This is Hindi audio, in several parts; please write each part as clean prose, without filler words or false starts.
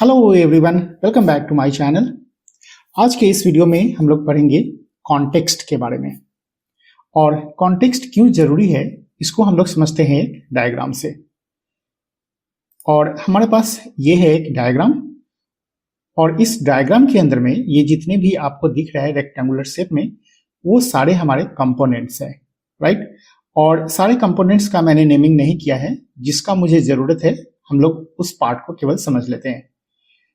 Hello everyone, welcome back to my channel. आज के इस वीडियो में हम लोग पढ़ेंगे कॉन्टेक्स्ट के बारे में। और कॉन्टेक्स्ट क्यों जरूरी है इसको हम लोग समझते हैं एक डायग्राम से। और हमारे पास ये है एक डायग्राम, और इस डायग्राम के अंदर में ये जितने भी आपको दिख रहा है रेक्टेंगुलर शेप में, वो सारे हमारे कंपोनेंट्स हैं, राइट। और सारे कंपोनेंट्स का मैंने नेमिंग नहीं किया है, जिसका मुझे जरूरत है हम लोग उस पार्ट को केवल समझ लेते हैं।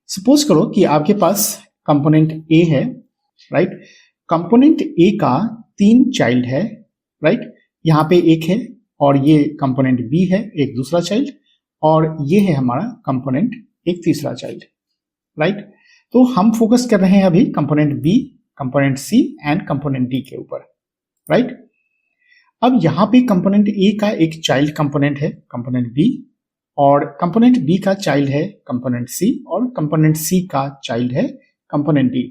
सपोज करो कि आपके पास कंपोनेंट ए है, राइट। कंपोनेंट ए का 3 चाइल्ड है, राइट। यहाँ पे एक है और ये कंपोनेंट बी है एक दूसरा चाइल्ड, और ये है हमारा कंपोनेंट एक तीसरा चाइल्ड, राइट। तो हम फोकस कर रहे हैं अभी component B, component C and component D के ऊपर, राइट। अब यहाँ पे कंपोनेंट ए का एक चाइल्ड कंपोनेंट है कंपोनेंट बी, और कंपोनेंट बी का चाइल्ड है कंपोनेंट सी, और कंपोनेंट सी का चाइल्ड है कंपोनेंट डी।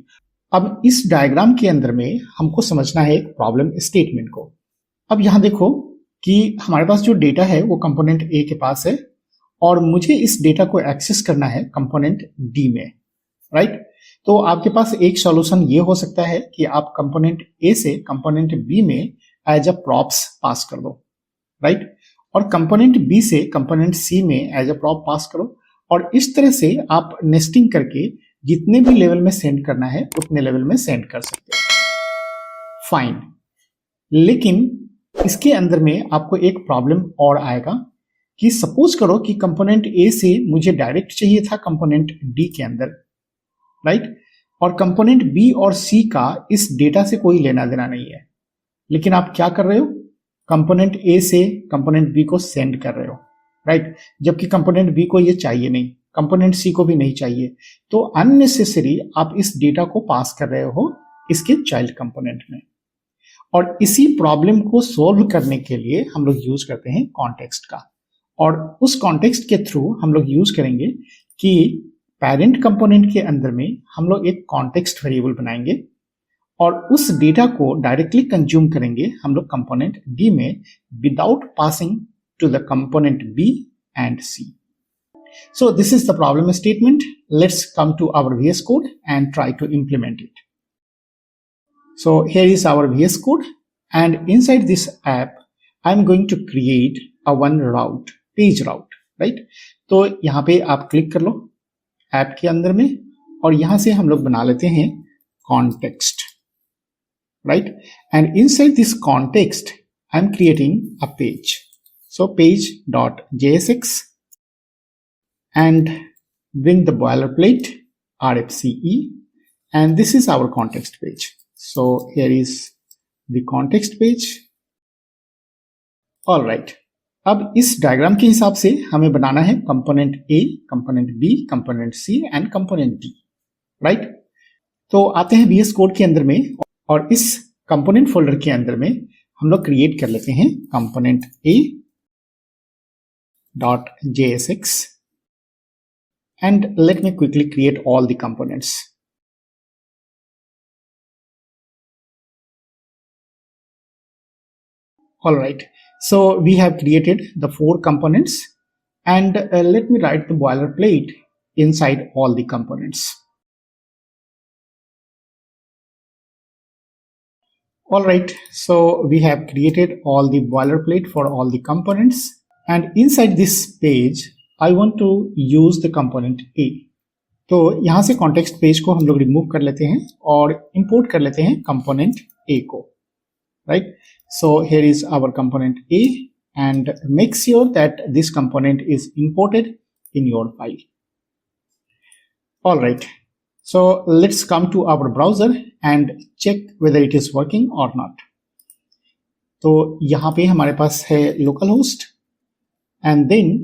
अब इस डायग्राम के अंदर में हमको समझना है एक प्रॉब्लम स्टेटमेंट को। अब यहां देखो कि हमारे पास जो डेटा है वो कंपोनेंट ए के पास है, और मुझे इस डेटा को एक्सेस करना है कंपोनेंट डी में, राइट। तो आपके पास एक सॉल्यूशन ये हो सकता है कि आप कंपोनेंट ए से कंपोनेंट बी में एज अ प्रॉप्स पास कर दो, राइट। और कंपोनेंट बी से कंपोनेंट सी में एज अ प्रॉप पास करो, और इस तरह से आप नेस्टिंग करके जितने भी लेवल में सेंड करना है उतने लेवल में सेंड कर सकते हो। फाइन, लेकिन इसके अंदर में आपको एक प्रॉब्लम और आएगा कि सपोज करो कि कंपोनेंट ए से मुझे डायरेक्ट चाहिए था कंपोनेंट डी के अंदर, राइट। और कंपोनेंट बी और सी का इस डेटा से कोई लेना देना नहीं है, लेकिन आप क्या कर रहे हो, कंपोनेंट ए से कंपोनेंट बी को सेंड कर रहे हो, राइट। जबकि कंपोनेंट बी को ये चाहिए नहीं, कंपोनेंट सी को भी नहीं चाहिए, तो अननेसेसरी आप इस डेटा को पास कर रहे हो इसके चाइल्ड कंपोनेंट में। और इसी प्रॉब्लम को सोल्व करने के लिए हम लोग यूज करते हैं कॉन्टेक्स्ट का, और उस कॉन्टेक्स्ट के थ्रू हम लोग यूज करेंगे कि पेरेंट कंपोनेंट के अंदर में हम लोग एक कॉन्टेक्स्ट वेरिएबल बनाएंगे, और उस डेटा को डायरेक्टली कंज्यूम करेंगे हम लोग कंपोनेंट डी में without passing to the component B and C. So this is the problem statement. Let's come to our VS Code and try to implement it. So here is our VS Code, and inside this app I'm going to create a one route, page route, right? तो यहाँ पे आप क्लिक कर लो ऐप के अंदर में, और यहाँ से हम लोग बना लेते हैं context, right? And inside this context I'm creating a page. So page.jsx, and bring the boilerplate RFCE, and this is our context page. So here is the context page. All right. अब इस डायग्राम के हिसाब से हमें बनाना है component A, component B, component C and component D, right. तो आते हैं VS कोड के अंदर में, और इस कंपोनेंट फोल्डर के अंदर में हम लोग क्रिएट कर लेते हैं component A dot JSX, and let me quickly create all the components. All right, so we have created the 4 components, and let me write the boilerplate inside all the components. All right, so we have created all the boilerplate for all the components, and inside this page I want to use the component A. तो यहाँ से context page को हम लोग रिमूव कर लेते हैं और import कर लेते हैं component A को, right? So here is our component A, and make sure that this component is imported in your file. All right, so let's come to our browser and check whether it is working or not. तो यहाँ पे हमारे पास है localhost and then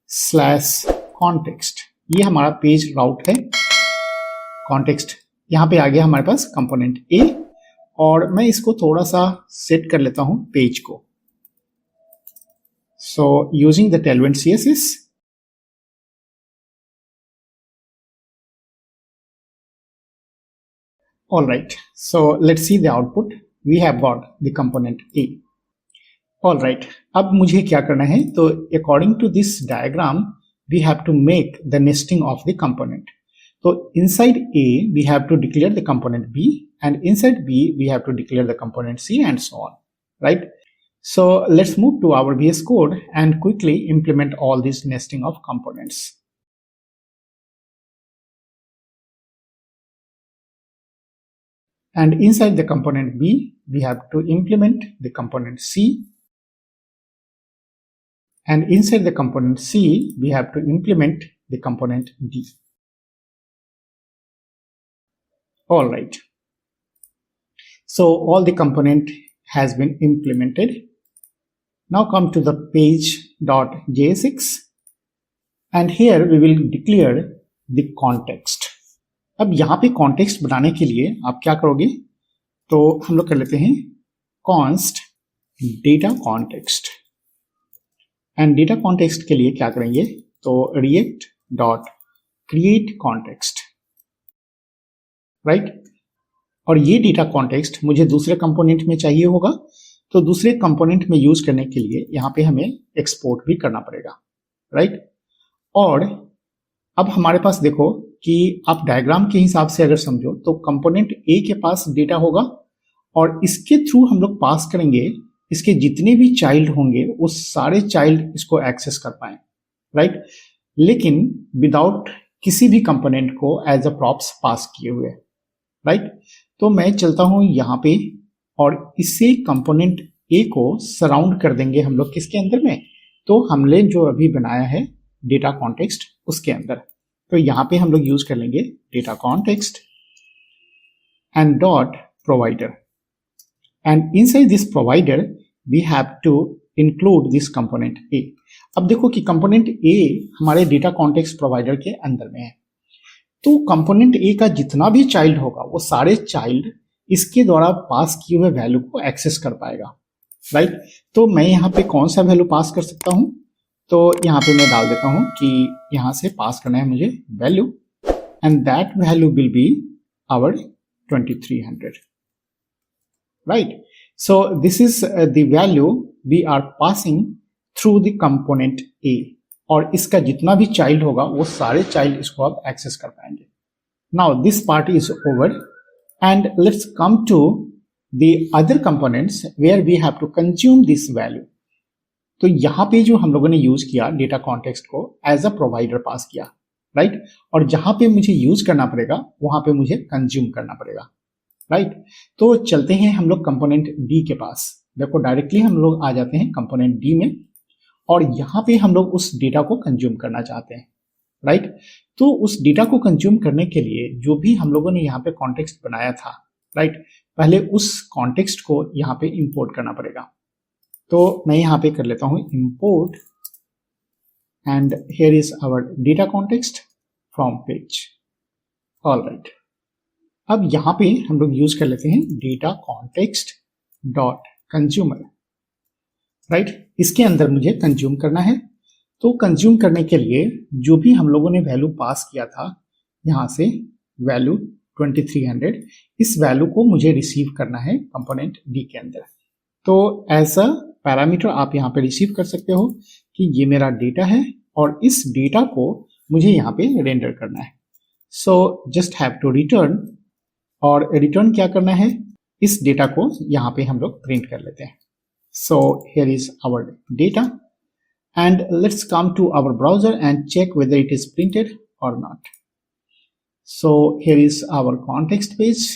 /context, ये हमारा पेज राउट है। कॉन्टेक्स्ट यहाँ पे आ गया हमारे पास कंपोनेंट ए, और मैं इसको थोड़ा सा सेट कर लेता हूं पेज को। So using the Tailwind CSS, all right, so let's see the output. We have got the component A. All right, अब मुझे क्या करना है, तो according to this diagram we have to make the nesting of the component. So inside A, we have to declare the component B, and inside B, we have to declare the component C, and so on, right? So let's move to our VS Code and quickly implement all this nesting of components. And inside the component B, we have to implement the component C. And inside the component C, we have to implement the component D. All right. So all the component has been implemented. Now come to the page.jsx, and here we will declare the context. अब यहाँ पे कॉन्टेक्स्ट बनाने के लिए आप क्या करोगे, तो हम लोग कर लेते हैं const data context, and data context के लिए क्या करेंगे, तो react dot create context, right. और ये डेटा कॉन्टेक्स्ट मुझे दूसरे कंपोनेंट में चाहिए होगा, तो दूसरे कंपोनेंट में यूज करने के लिए यहाँ पे हमें एक्सपोर्ट भी करना पड़ेगा, राइट। और अब हमारे पास देखो कि आप डायग्राम के हिसाब से अगर समझो तो कंपोनेंट ए के पास डेटा होगा और इसके थ्रू हम लोग पास करेंगे, इसके जितने भी चाइल्ड होंगे वो सारे चाइल्ड इसको एक्सेस कर पाए, राइट। लेकिन विदाउट किसी भी कंपोनेंट को एज अ प्रॉप्स पास किए हुए, राइट। तो मैं चलता हूं यहाँ पे और इससे कंपोनेंट ए को सराउंड कर देंगे हम लोग किसके अंदर में, तो हमने जो अभी बनाया है डेटा कॉन्टेक्स्ट उसके अंदर। तो यहाँ पे हम लोग यूज कर लेंगे data context and dot provider, and inside this provider we have to include this component A. अब देखो कि कंपोनेंट ए हमारे डेटा कॉन्टेक्स्ट प्रोवाइडर के अंदर में है, तो कंपोनेंट ए का जितना भी चाइल्ड होगा वो सारे चाइल्ड इसके द्वारा पास किए हुए वैल्यू को एक्सेस कर पाएगा, राइट। तो मैं यहाँ पे कौन सा वैल्यू पास कर सकता हूँ, तो यहाँ पे मैं डाल देता हूँ कि यहाँ से पास करना है मुझे value, and that value will be our 2300, right. So this is the value we are passing through the component A, और इसका जितना भी चाइल्ड होगा वो सारे चाइल्ड इसको अब एक्सेस कर पाएंगे। Now this part is over, and let's come to the other components where we have to consume this value. तो यहाँ पे जो हम लोगों ने यूज किया डेटा कॉन्टेक्स्ट को एज अ प्रोवाइडर पास किया, राइट। और जहां पे मुझे यूज करना पड़ेगा वहां पे मुझे कंज्यूम करना पड़ेगा, राइट। तो चलते हैं हम लोग कंपोनेंट डी के पास। देखो डायरेक्टली हम लोग आ जाते हैं कंपोनेंट डी में, और यहाँ पे हम लोग उस डेटा को कंज्यूम करना चाहते हैं, राइट। तो उस डेटा को कंज्यूम करने के लिए जो भी हम लोगों ने यहाँ पे कॉन्टेक्स्ट बनाया था, राइट, पहले उस कॉन्टेक्स्ट को यहाँ पे इंपोर्ट करना पड़ेगा। तो मैं यहाँ पे कर लेता हूँ import, and here is our data context from page. All right, अब यहाँ पे हम लोग यूज कर लेते हैं data context dot consumer, right. इसके अंदर मुझे कंज्यूम करना है, तो कंज्यूम करने के लिए जो भी हम लोगों ने वैल्यू पास किया था यहाँ से वैल्यू 2300, इस वैल्यू को मुझे रिसीव करना है कंपोनेंट डी के अंदर। तो एज अ पैरामीटर आप यहाँ पे रिसीव कर सकते हो कि ये मेरा डेटा है और इस डेटा को मुझे यहाँ पे रेंडर करना है। So just have to return, और रिटर्न क्या करना है, इस डेटा को यहाँ पे हम लोग प्रिंट कर लेते हैं। So here is our data, and let's come to our browser and check whether it is printed और not. So here is our context page.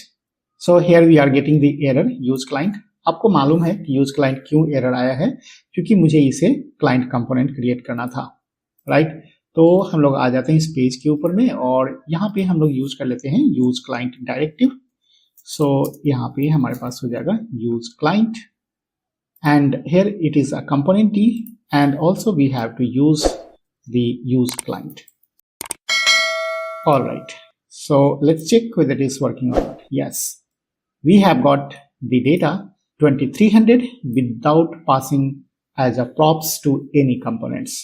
So here we are getting the error use client. आपको मालूम है कि यूज क्लाइंट क्यों एरर आया है, क्योंकि मुझे इसे क्लाइंट कंपोनेंट क्रिएट करना था, राइट। तो हम लोग आ जाते हैं इस पेज के ऊपर में, और यहाँ पे हम लोग यूज कर लेते हैं यूज क्लाइंट डायरेक्टिव। सो यहाँ पे हमारे पास हो जाएगा use client, and here it is a component D, and also we have to use the use client. All right, so let's check whether it is working or not. Yes, we have got the data 2300 without passing as a props to any components.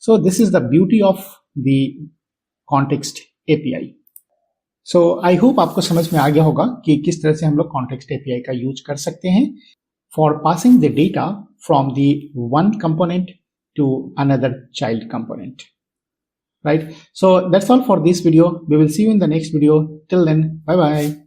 So this is the beauty of the context API. So I hope आपको समझ में आ गया होगा कि किस तरह से हम लोग context API का यूज कर सकते हैं for passing the data from the one component to another child component. right? So that's all for this video. We will see you in the next video. Till then, bye bye.